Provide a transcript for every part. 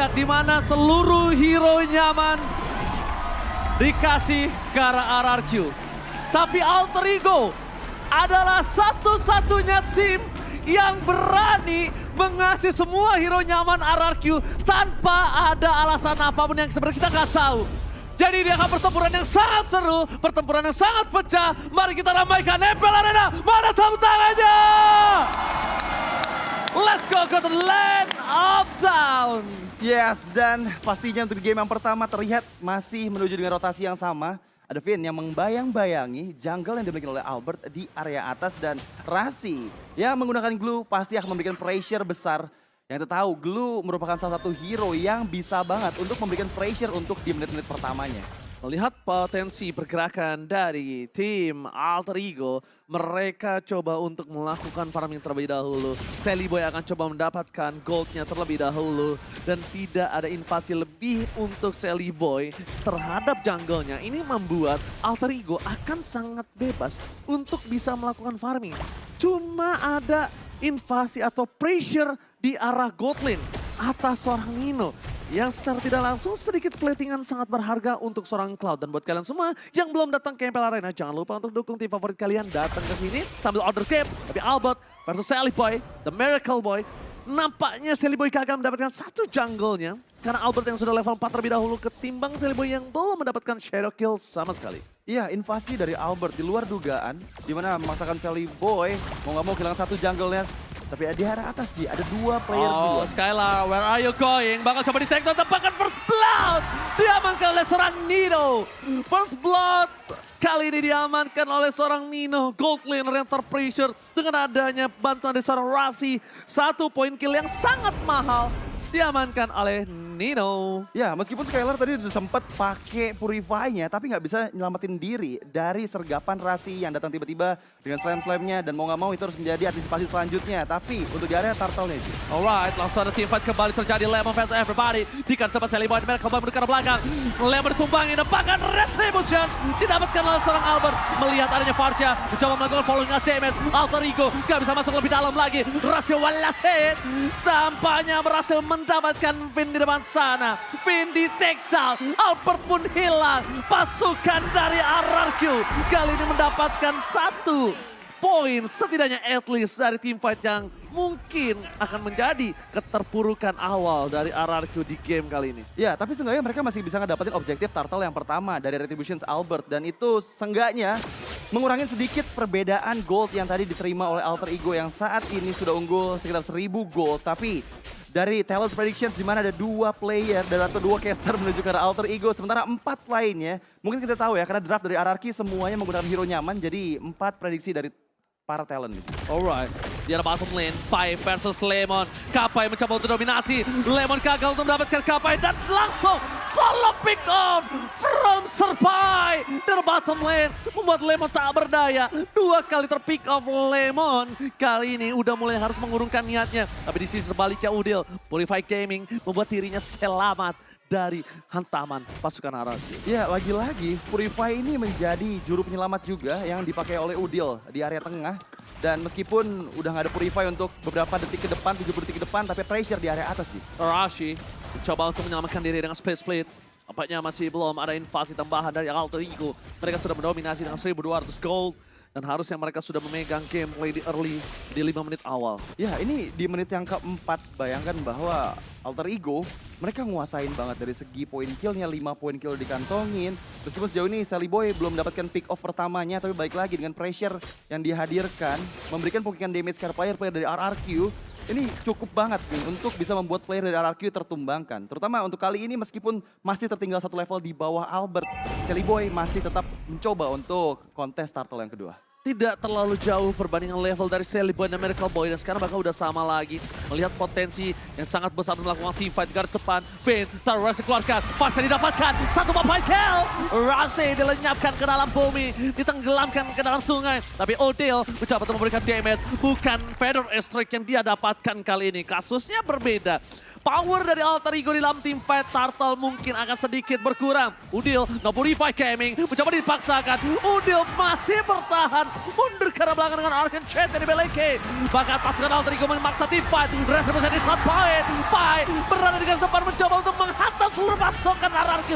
terikat di mana seluruh hero nyaman dikasih ke arah RRQ. Tapi Alter Ego adalah satu-satunya tim yang berani mengasih semua hero nyaman RRQ tanpa ada alasan apapun yang sebenarnya kita nggak tahu. Jadi dia akan pertempuran yang sangat seru, pertempuran yang sangat pecah. Mari kita ramaikan MPL Arena, mana tepuk tangannya? Let's go ke the land of down. Yes, dan pastinya untuk game yang pertama terlihat masih menuju dengan rotasi yang sama. Ada Finn yang membayang-bayangi jungle yang dimiliki oleh Albert di area atas dan Rasi yang menggunakan Glue pasti akan memberikan pressure besar. Yang kita tahu Glue merupakan salah satu hero yang bisa banget untuk memberikan pressure untuk di menit-menit pertamanya. Melihat potensi pergerakan dari tim Alter Ego, mereka coba untuk melakukan farming terlebih dahulu. Sally Boy akan coba mendapatkan goldnya terlebih dahulu. Dan tidak ada invasi lebih untuk Sally Boy terhadap jungle-nya. Ini membuat Alter Ego akan sangat bebas untuk bisa melakukan farming. Cuma ada invasi atau pressure di arah gold lane atas seorang Nino. Yang secara tidak langsung sedikit platingan sangat berharga untuk seorang Cloud. Dan buat kalian semua yang belum datang ke MPL Arena, jangan lupa untuk dukung tim favorit kalian datang ke sini sambil order game. Tapi Albert versus Sally Boy, The Miracle Boy. Nampaknya Sally Boy gagal mendapatkan satu jungle-nya. Karena Albert yang sudah level 4 terlebih dahulu ketimbang Sally Boy yang belum mendapatkan shadow kill sama sekali. Iya, invasi dari Albert di luar dugaan. Dimana memaksakan Sally Boy mau nggak mau kehilangan satu jungle-nya. Tapi di arah atas Ji, ada dua player dua. Skylar, where are you going? Bakal coba di take down, tempakan first blood. Diamankan oleh seorang Nino. First blood kali ini diamankan oleh seorang Nino. Gold laner yang terpressure dengan adanya bantuan dari seorang Rasi. 1 poin kill yang sangat mahal diamankan oleh Nino. Ya, meskipun Skylar tadi udah sempat pakai Purify-nya, tapi nggak bisa nyelamatin diri dari sergapan Rasi yang datang tiba-tiba dengan slam-slamnya. Dan mau nggak mau itu harus menjadi antisipasi selanjutnya. Tapi untuk di area turtle-nya sih. Alright, langsung ada teamfight kembali terjadi. Lemon versus everybody. Dikan tempat Sally Boy, mereka kembali ke belakang. Lemon ditumbangi, bahkan Retribution didapatkan oleh seorang Albert. Melihat adanya Farsha, mencoba melakukan following damage. Alter Ego nggak bisa masuk lebih dalam lagi. Rasio Walasit tampaknya berhasil mendapatkan Finn di depan sana. Finn di take down. Albert pun hilang. Pasukan dari RRQ kali ini mendapatkan 1 poin setidaknya at least dari teamfight yang mungkin akan menjadi keterpurukan awal dari RRQ di game kali ini. Ya, tapi seenggaknya mereka masih bisa ngedapetin objektif turtle yang pertama dari Retributions Albert. Dan itu seenggaknya mengurangi sedikit perbedaan gold yang tadi diterima oleh Alter Ego yang saat ini sudah unggul sekitar 1000 gold. Tapi dari Talos Predictions di mana ada 2 player dan atau 2 caster menuju ke arah Alter Ego. Sementara 4 lainnya, mungkin kita tahu ya karena draft dari RRQ semuanya menggunakan hero nyaman. Jadi 4 prediksi dari para talent. Alright, di arah bottom lane, Pai versus Lemon. Kapai mencoba untuk dominasi, Lemon gagal untuk mendapatkan Kapai dan langsung solo pick off from Serpai. Dari bottom lane, membuat Lemon tak berdaya. 2 kali terpick off Lemon. Kali ini udah mulai harus mengurungkan niatnya. Tapi di sisi sebaliknya Udil, Purify Gaming membuat dirinya selamat dari hantaman pasukan RRQ. Ya, lagi-lagi Purify ini menjadi juru penyelamat juga yang dipakai oleh Udil di area tengah. Dan meskipun udah nggak ada Purify untuk beberapa detik ke depan, 70 detik ke depan, tapi pressure di area atas sih. Arashi mencoba untuk menyelamatkan diri dengan split. Nampaknya masih belum ada invasi tambahan dari Alter Ego. Mereka sudah mendominasi dengan 1200 gold. Dan harusnya mereka sudah memegang gameplay di early di 5 menit awal. Ya, ini di menit yang keempat, bayangkan bahwa Alter Ego mereka nguasain banget dari segi poin killnya, 5 poin kill dikantongin. Meskipun sejauh ini Sally Boy belum mendapatkan pick off pertamanya, tapi balik lagi dengan pressure yang dihadirkan, memberikan pokikan damage ke player dari RRQ. Ini cukup banget nih untuk bisa membuat player dari RRQ tertumbangkan. Terutama untuk kali ini meskipun masih tertinggal 1 level di bawah Albert, Sally Boy masih tetap mencoba untuk kontes turtle yang kedua. Tidak terlalu jauh perbandingan level dari Sally Boy dan Miracle Boy. Dan sekarang bakal udah sama lagi. Melihat potensi yang sangat besar untuk melakukan teamfight garis depan. Finn, taruh Rasi keluarkan. Fase didapatkan. 1 papai kill. Rasi dilenyapkan ke dalam bumi. Ditenggelamkan ke dalam sungai. Tapi Odil mencoba untuk memberikan damage. Bukan Feather Strike yang dia dapatkan kali ini. Kasusnya berbeda. Power dari Alter Ego di dalam tim fight Turtle mungkin akan sedikit berkurang. Udil, Nobu Revive Gaming, mencoba dipaksakan. Udil masih bertahan, mundur ke arah belakang dengan Arcane Chant dari Beleke. Bahkan pasukan Alter Ego memaksa tim fight. Retribution di slot Pai. Pai berada di garis depan mencoba untuk menghantam seluruh pasukan RRQ.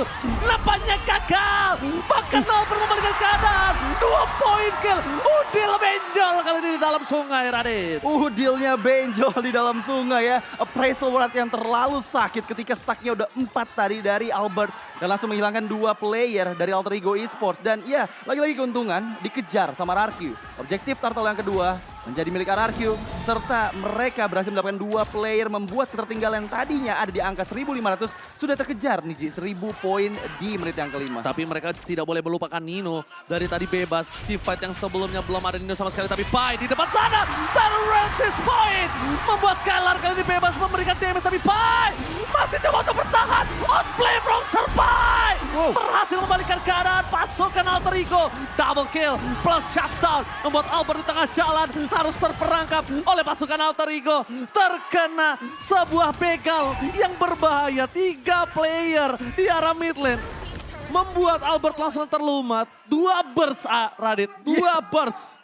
Nampaknya gagal. Bahkan Nobu membalikan keadaan. 2 poin kill. Udil benjol kali ini di dalam sungai, Radit. Udilnya benjol di dalam sungai ya. Appraisal Word yang terlalu sakit ketika stucknya udah 4 tadi dari Albert. Dan langsung menghilangkan 2 player dari Alter Ego Esports. Dan ya, lagi-lagi keuntungan dikejar sama RRQ. Objektif Turtle yang kedua menjadi milik RRQ. Serta mereka berhasil mendapatkan 2 player membuat ketertinggalan tadinya ada di angka 1.500. Sudah terkejar nih Ji, 1.000 poin di menit yang kelima. Tapi mereka tidak boleh melupakan Nino. Dari tadi bebas. Di fight yang sebelumnya belum ada Nino sama sekali. Tapi Pai di depan sana. Terrensis point. Membuat Skylar kali ini bebas memberikan damage. Tapi Pai masih coba untuk bertahan. Outplay from Serpai. Berhasil membalikkan keadaan pasukan Alter Ego. Double kill plus shutdown. Membuat Albert di tengah jalan harus terperangkap oleh pasukan Alter Ego. Terkena sebuah begal yang berbahaya. 3 player di arah mid lane. Membuat Albert langsung terlumat. 2 burst, Radit. 2 burst.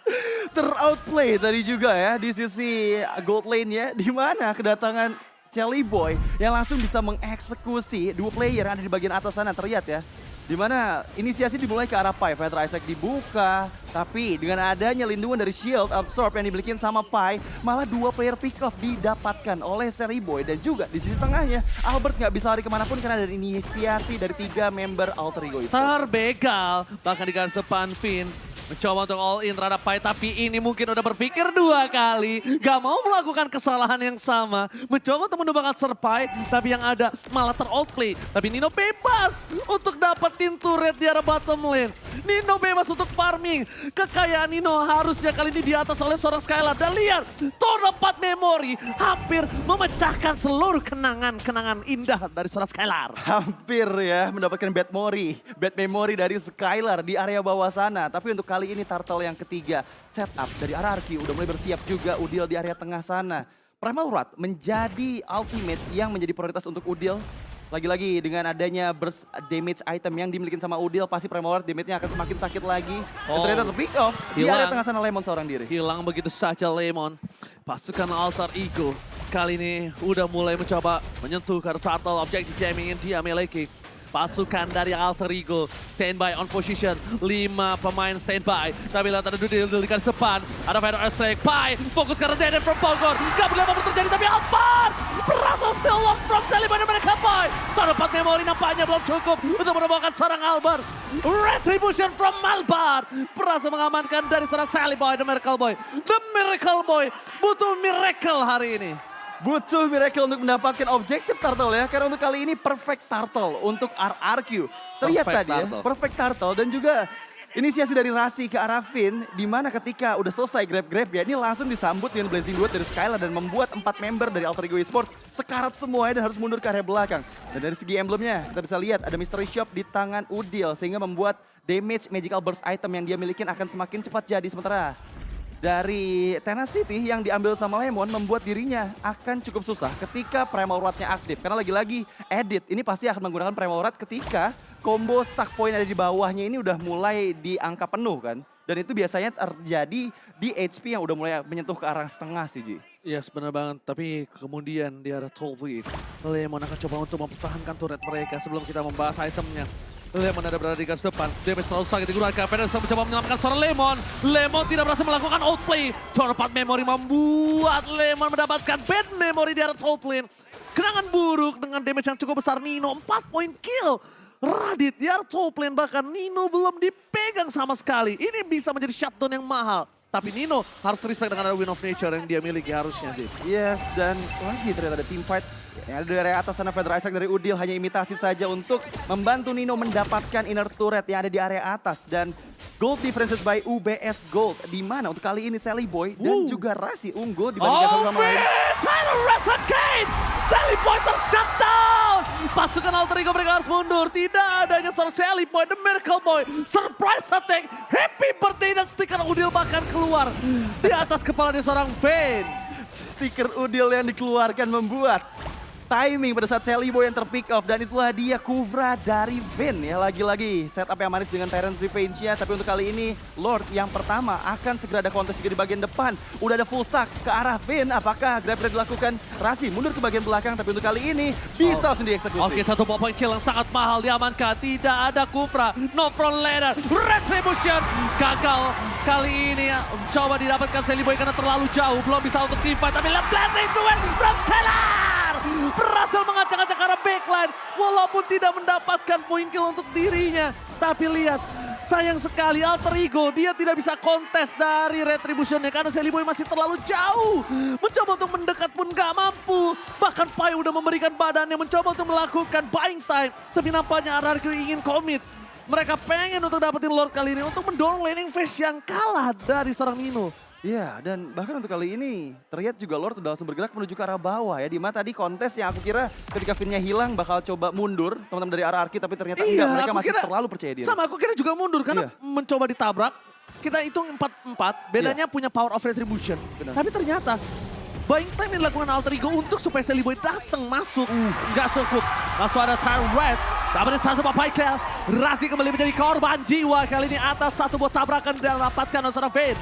Teroutplay tadi juga ya di sisi gold lane ya. Di mana kedatangan Shelly Boy yang langsung bisa mengeksekusi 2 player yang ada di bagian atas sana, terlihat ya. Dimana inisiasi dimulai ke arah Pai, Fighter Isaac dibuka. Tapi dengan adanya lindungan dari shield absorb yang dimiliki sama Pai, malah 2 player pick off didapatkan oleh Shelly Boy. Dan juga di sisi tengahnya, Albert nggak bisa lari kemanapun karena ada inisiasi dari 3 member Alter Ego Esports. Terbegal, bahkan di garis depan Finn. Mencoba untuk all in terhadap Pai, tapi ini mungkin udah berpikir 2 kali. Gak mau melakukan kesalahan yang sama. Mencoba untuk menumbangkan Serpai, tapi yang ada malah ter-outplay. Tapi Nino bebas untuk dapetin turret di arah bottom lane. Nino bebas untuk farming. Kekayaan Nino harusnya kali ini di atas oleh seorang Skylar. Dan lihat, Tornado 4 Memory hampir memecahkan seluruh kenangan-kenangan indah dari seorang Skylar. Hampir ya mendapatkan bad memory dari Skylar di area bawah sana. Tapi untuk kali ini Turtle yang ketiga setup dari RRQ udah mulai bersiap juga. Udil di area tengah sana. Primal Rod menjadi ultimate yang menjadi prioritas untuk Udil. Lagi-lagi dengan adanya burst damage item yang dimiliki sama Udil, pasti Primal Rod damage-nya akan semakin sakit lagi. Dan ternyata pick off di area tengah sana Lemon seorang diri. Hilang begitu saja Lemon. Pasukan Alter Ego kali ini udah mulai mencoba menyentuh ke Turtle, objektif gaming yang dia miliki. Pasukan dari Alter Ego standby on position. 5 pemain standby. Tapi lihat ada Dudil di garis depan. Ada Fighter Strike. Pai fokus ke arah Deden from Bogor. Gak boleh apa terjadi tapi Alphard berhasil still lock from Sally by mereka Pai. Terdapat memori nampaknya belum cukup untuk menemukan seorang Albert. Retribution from Albert berhasil mengamankan dari seorang Sally Boy, The Miracle Boy. The Miracle Boy butuh miracle hari ini. Butuh miracle untuk mendapatkan objektif Turtle ya. Karena untuk kali ini perfect Turtle untuk RRQ. Terlihat Perfect tadi Turtle. ya, perfect Turtle dan juga inisiasi dari Rasi ke arah Finn. Dimana ketika udah selesai grab-grab ya, ini langsung disambut dengan Blazing Duet dari Skylar dan membuat 4 member dari Alter Ego Esports sekarat semuanya dan harus mundur ke area belakang. Dan dari segi emblemnya kita bisa lihat ada Mystery Shop di tangan Udil sehingga membuat damage magical burst item yang dia miliki akan semakin cepat jadi. Sementara dari Tenacity yang diambil sama Lemon membuat dirinya akan cukup susah ketika Primal Rod-nya aktif. Karena lagi-lagi edit ini pasti akan menggunakan Primal Rod ketika combo stack point ada di bawahnya ini udah mulai di angka penuh kan. Dan itu biasanya terjadi di HP yang udah mulai menyentuh ke arah setengah sih Ji. Yes, benar banget. Tapi kemudian di arah Tolby, Lemon akan coba untuk mempertahankan turret mereka sebelum kita membahas itemnya. Lemon ada berada di garis depan. Damage terlalu sakit digunakan. Pedersen mencoba menyelamatkan seorang Lemon. Lemon tidak berhasil melakukan outplay. Corpat memory membuat Lemon mendapatkan bad memory di arah top lane. Kenangan buruk dengan damage yang cukup besar. Nino 4 point kill. Radit di arah top lane, bahkan Nino belum dipegang sama sekali. Ini bisa menjadi shutdown yang mahal. Tapi Nino harus respect dengan Win of Nature yang dia miliki harusnya sih. Yes, dan lagi ternyata ada team fight. Yang ada dari atas sana Fighter Isaac dari Udil hanya imitasi saja untuk membantu Nino mendapatkan inner turret yang ada di area atas. Dan gold differences by UBS Gold. Di mana untuk kali ini Sally Boy dan juga Rasi unggul dibandingkan satu sama lain. Tyler Rasa Kane! Sally Boy ter-shutdown! Pasukan Alter Ego mereka harus mundur. Tidak adanya seorang Sally Boy, The Miracle Boy. Surprise attack, happy birthday dan stiker Udil bahkan keluar di atas kepala seorang Vayne. Stiker Udil yang dikeluarkan membuat timing pada saat Sally Boy yang terpick off. Dan itulah dia Kuvra dari Vin ya. Lagi-lagi setup yang manis dengan Tyrant's Revenge-nya. Tapi untuk kali ini Lord yang pertama akan segera ada kontes juga di bagian depan. Udah ada full stack ke arah Vin. Apakah grab dilakukan? Rasi mundur ke bagian belakang. Tapi untuk kali ini bisa langsung dieksekusi. Oke, satu point kill yang sangat mahal diamankan. Tidak ada Kuvra, no front ladder, Retribution gagal. Kali ini coba didapatkan Sally Boy karena terlalu jauh. Belum bisa untuk teamfight. Tapi blessing duel from Scalar berhasil mengacak-acak ke arah backline. Walaupun tidak mendapatkan poin kill untuk dirinya. Tapi lihat, sayang sekali Alter Ego dia tidak bisa kontes dari Retribution-nya karena Sally Boy masih terlalu jauh. Mencoba untuk mendekat pun gak mampu. Bahkan Pai udah memberikan badannya mencoba untuk melakukan buying time. Tapi nampaknya RRQ ingin komit. Mereka pengen untuk dapetin Lord kali ini untuk mendorong laning phase yang kalah dari seorang Nino. Iya, dan bahkan untuk kali ini terlihat juga Lord udah langsung bergerak menuju ke arah bawah ya. Dimana tadi kontes yang aku kira ketika Vin-nya hilang bakal coba mundur teman-teman dari RRQ, tapi ternyata enggak, mereka masih terlalu percaya diri. Sama aku kira juga mundur karena mencoba ditabrak. Kita hitung 4-4, bedanya punya power of retribution. Benar. Tapi ternyata buying time yang dilakukan Alter Ego untuk supaya Sally Boy datang masuk. Nggak cukup. Langsung ada Tyrant Red. Dapetin satu Papai Kel. Rasi kembali menjadi korban jiwa. Kali ini atas satu buah tabrakan dan dapatkan seorang Vin.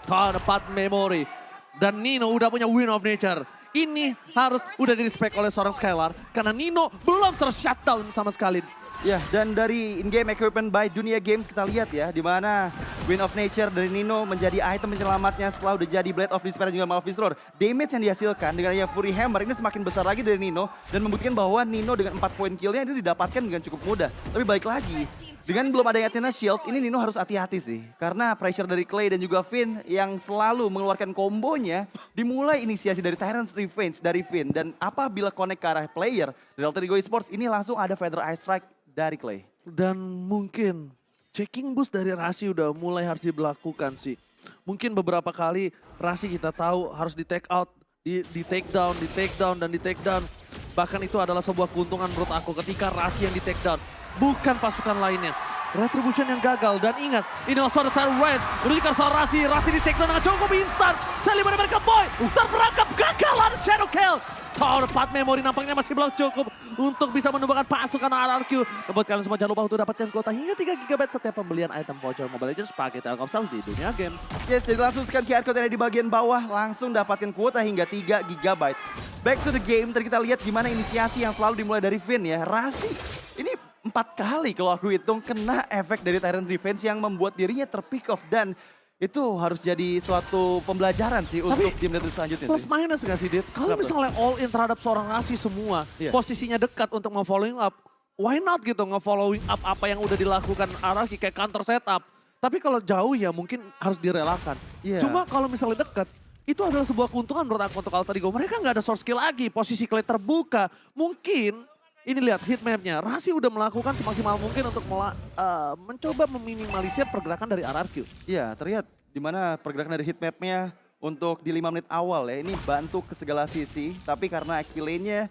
Tempat memori. Dan Nino udah punya Win of Nature. Ini harus udah di-respect oleh seorang Skylar. Karena Nino belum ter-shutdown sama sekali. Ya, dan dari in-game equipment by Dunia Games kita lihat ya, di mana Win of Nature dari Nino menjadi item penyelamatnya setelah udah jadi Blade of Despair dan juga Malphite Roar. Damage yang dihasilkan dengan ya Fury Hammer ini semakin besar lagi dari Nino dan membuktikan bahwa Nino dengan 4 poin killnya itu didapatkan dengan cukup mudah. Tapi balik lagi, dengan belum adanya Athena Shield, ini Nino harus hati-hati sih. Karena pressure dari Clay dan juga Finn yang selalu mengeluarkan kombonya, dimulai inisiasi dari Tyrant's Revenge dari Finn. Dan apabila connect ke arah player dari Alter Ego Esports, ini langsung ada Feather Eye Strike dari Clay. Dan mungkin checking boost dari Rasi udah mulai harus dilakukan sih. Mungkin beberapa kali Rasi kita tahu harus di take out, di take down, di take down, dan di take down. Bahkan itu adalah sebuah keuntungan menurut aku ketika Rasi yang di take down. Bukan pasukan lainnya. Retribution yang gagal dan ingat inilah suara Tyrant Red menuju ke arah Rasi. Rasi di take down dengan cukup instan. Sally Boy mereka boy terperangkap gagal Shadow Kill. Tower 4 memori nampaknya masih belum cukup untuk bisa menumbangkan pasukan RRQ. Buat kalian semua jangan lupa untuk dapatkan kuota hingga 3 GB setiap pembelian item voucher Mobile Legends pakai Telkomsel di Dunia Games. Yes, jadi langsung scan QR code yang ada di bagian bawah, langsung dapatkan kuota hingga 3 GB. Back to the game, tadi kita lihat gimana inisiasi yang selalu dimulai dari Finn ya. Rasi, ini 4 kali kalau aku hitung kena efek dari Tyrant Revenge yang membuat dirinya terpick off dan itu harus jadi suatu pembelajaran sih untuk game selanjutnya Plus sih. minus gak sih, Dit? Kalau misalnya all in terhadap seorang Rasi semua, posisinya dekat untuk nge-following up, why not gitu nge-following up apa yang udah dilakukan Rasi kayak counter setup. Tapi kalau jauh ya mungkin harus direlakan. Cuma kalau misalnya dekat, itu adalah sebuah keuntungan menurut aku untuk Alter Ego. Mereka nggak ada source skill lagi, posisi Clay terbuka. Mungkin, ini lihat heatmapnya, Rasi udah melakukan semaksimal mungkin untuk mencoba meminimalisir pergerakan dari RRQ. Iya, terlihat di mana pergerakan dari heatmapnya untuk di 5 menit awal ya. Ini bantu ke segala sisi, tapi karena XP lane-nya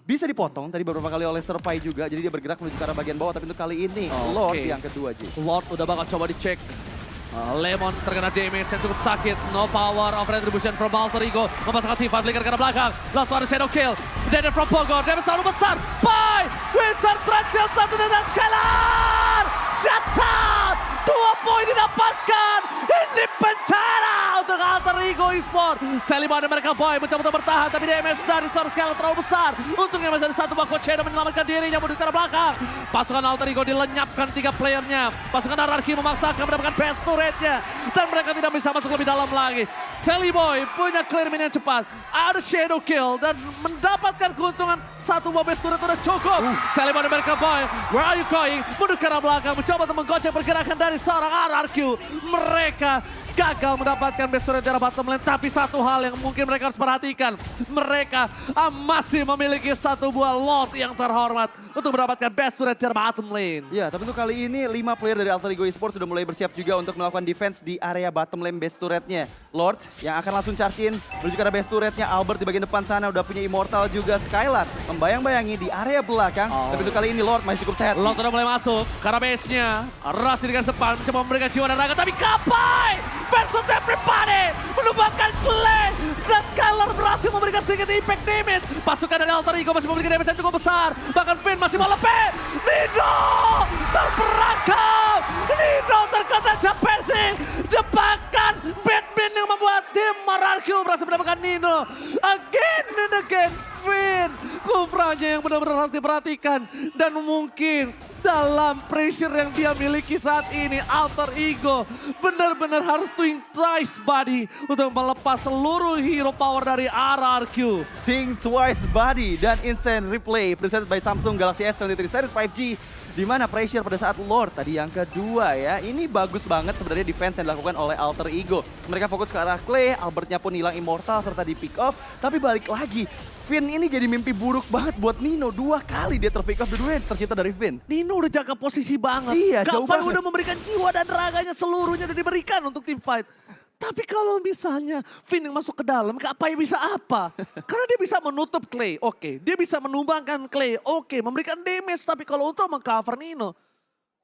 bisa dipotong tadi beberapa kali oleh Serpai juga. Jadi dia bergerak menuju ke arah bagian bawah, tapi untuk kali ini Lord yang kedua, J. Lord udah bakal coba dicek. Lemon terkena damage yang cukup sakit. No power of retribution from Alter Ego. Memasangkan Tifa, flicker ke belakang. Langsung ada Shadow Kill. Dead from Pogo. Damage terlalu besar. Bye! Winter Transil satu dan Scalar! Shutdown! 2 poin didapatkan. Ini Pentara untuk Alter Ego Esports. Sally Boy dan mereka Boy mencoba untuk bertahan. Tapi damage dari seorang Scalar terlalu besar. Untungnya masih ada satu buah Coach dan menyelamatkan dirinya. Mundur ke belakang. Pasukan Alter Ego dilenyapkan 3 playernya. Pasukan RRQ memaksakan mendapatkan best turretnya. Dan mereka tidak bisa masuk lebih dalam lagi. Sally Boy punya clear minion cepat. Ada Shadow Kill dan mendapatkan keuntungan satu buah best turret udah cukup. Sally Boy dan mereka Boy, where are you going? Mundur ke arah belakang, mencoba untuk menggocek pergerakan dari seorang RRQ. Mereka gagal mendapatkan best turret dari bottom lane. Tapi satu hal yang mungkin mereka harus perhatikan. Mereka masih memiliki satu buah Lord yang terhormat untuk mendapatkan best turret dari bottom lane. Ya, tapi untuk kali ini 5 player dari Alter Ego Esports sudah mulai bersiap juga untuk melakukan defense di area bottom lane base turretnya. Lord yang akan langsung charge in menuju ke arah base turretnya. Albert di bagian depan sana udah punya Immortal juga. Skylar Membayang-bayangi di area belakang. Tapi untuk kali ini Lord masih cukup sehat. Lot udah mulai masuk, karena base-nya Rasi dengan depan mencoba memberikan jiwa dan raga, tapi Kapai versus everybody menumbangkan Clay. Dan Skylar berhasil memberikan sedikit impact damage. Pasukan dari Alter Ego masih memberikan damage yang cukup besar. Bahkan Finn masih mau lepet. Nino terperangkap. Nino terkena Japersi. Jebakan Batman yang membuat tim Mararkyu berhasil mendapatkan Nino. Again and again. Finn, Kufranya yang benar-benar harus diperhatikan. Dan mungkin dalam pressure yang dia miliki saat ini, Alter Ego benar-benar harus think twice buddy untuk melepas seluruh hero power dari RRQ. Think Twice Body dan Insane Replay presented by Samsung Galaxy S23 Series 5G. Di mana pressure pada saat Lord tadi yang kedua ya. Ini bagus banget sebenarnya defense yang dilakukan oleh Alter Ego. Mereka fokus ke arah Clay, Albertnya pun hilang immortal serta di pick off. Tapi balik lagi, Finn ini jadi mimpi buruk banget buat Nino. 2 kali dia terpick off, dua-duanya tercipta dari Finn. Nino udah jaga posisi banget. Iya, jauh Kapan banget. udah memberikan jiwa dan raganya seluruhnya udah diberikan untuk tim fight. Tapi kalau misalnya Finn yang masuk ke dalam, Kapai bisa apa? Karena dia bisa menutup Clay, oke. Dia bisa menumbangkan Clay, oke. Memberikan damage, tapi kalau untuk mengcover Nino,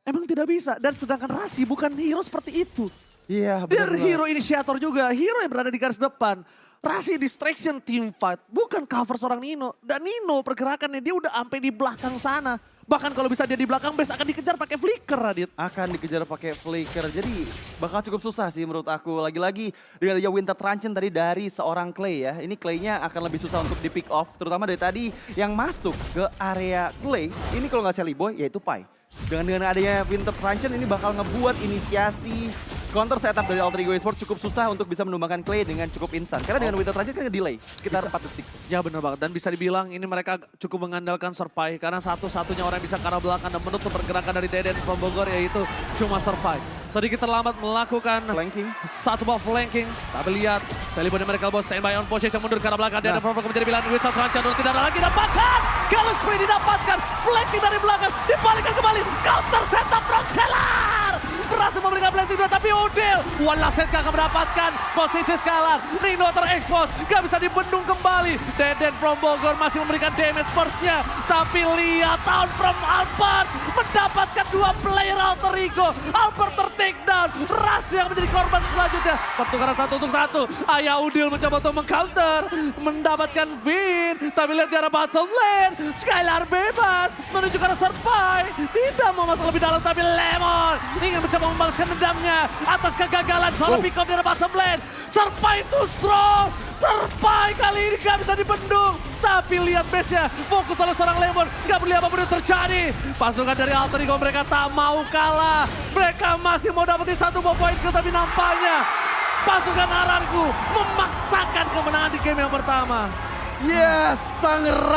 emang tidak bisa. Dan sedangkan Rasi bukan hero seperti itu. Iya, Dia benar. hero inisiator juga, hero yang berada di garis depan. Rasi distraction team fight, bukan cover seorang Nino. Dan Nino pergerakannya dia udah sampai di belakang sana. Bahkan kalau bisa dia di belakang base akan dikejar pakai flicker, Radit. Akan dikejar pakai flicker. Jadi bakal cukup susah sih menurut aku. Lagi-lagi dengan adanya Winter Truncheon tadi dari seorang Clay ya. Ini Clay-nya akan lebih susah untuk di pick off. Terutama dari tadi yang masuk ke area Clay. Ini kalau nggak Sally Boy yaitu Pai. Dengan adanya Winter Truncheon ini bakal ngebuat inisiasi counter setup dari Alter Ego Esports cukup susah untuk bisa menumbangkan Clay dengan cukup instan. Karena dengan Winter Truncheon kan delay sekitar 4 detik. Ya benar banget, dan bisa dibilang ini mereka cukup mengandalkan Serpai. Karena satu-satunya orang yang bisa ke arah belakang dan menutup pergerakan dari Deden from Bogor yaitu cuma Serpai. Sedikit terlambat melakukan Flanking. satu buff flanking. Tapi lihat, Sally Boy dan Miracle Boss standby on position mundur ke arah belakang. Deden from Bogor menjadi pilihan Winter Truncheon. Tidak ada lagi dapatkan. Gallus Free didapatkan. Flanking dari belakang, dibalikan kembali. Counter setup from Scalar. Berhasil memberikan blessing 2 tapi Odell. Walaset akan mendapatkan posisi Scalar. Nino terekspos, gak bisa dibendung kembali. Deden from Bogor masih memberikan damage first-nya. Tapi lihat down from Albert. Mendapatkan 2 player Alter Ego. Albert ter-takedown. Ras yang menjadi korban selanjutnya. Pertukaran 1 untuk 1. Ayah Udil mencoba untuk meng-counter. Mendapatkan Vin. Tapi lihat di arah bottom lane. Skylar bebas. Menuju ke arah Serpai. Tidak mau masuk lebih dalam tapi Lemon ingin mencoba membalaskan dendamnya atas kegagalan soal pick up di arah bottom lane. Serpai too strong. Serpai kali ini gak bisa dibendung. Tapi lihat base-nya. Fokus oleh seorang Lemon. Gak peduli apapun yang terjadi. Pasukan dari Alter Ego mereka tak mau kalah. Mereka masih mau dapetin 1 poin kill. Tapi nampaknya pasukan RRQ memaksakan kemenangan di game yang pertama. Yes, sang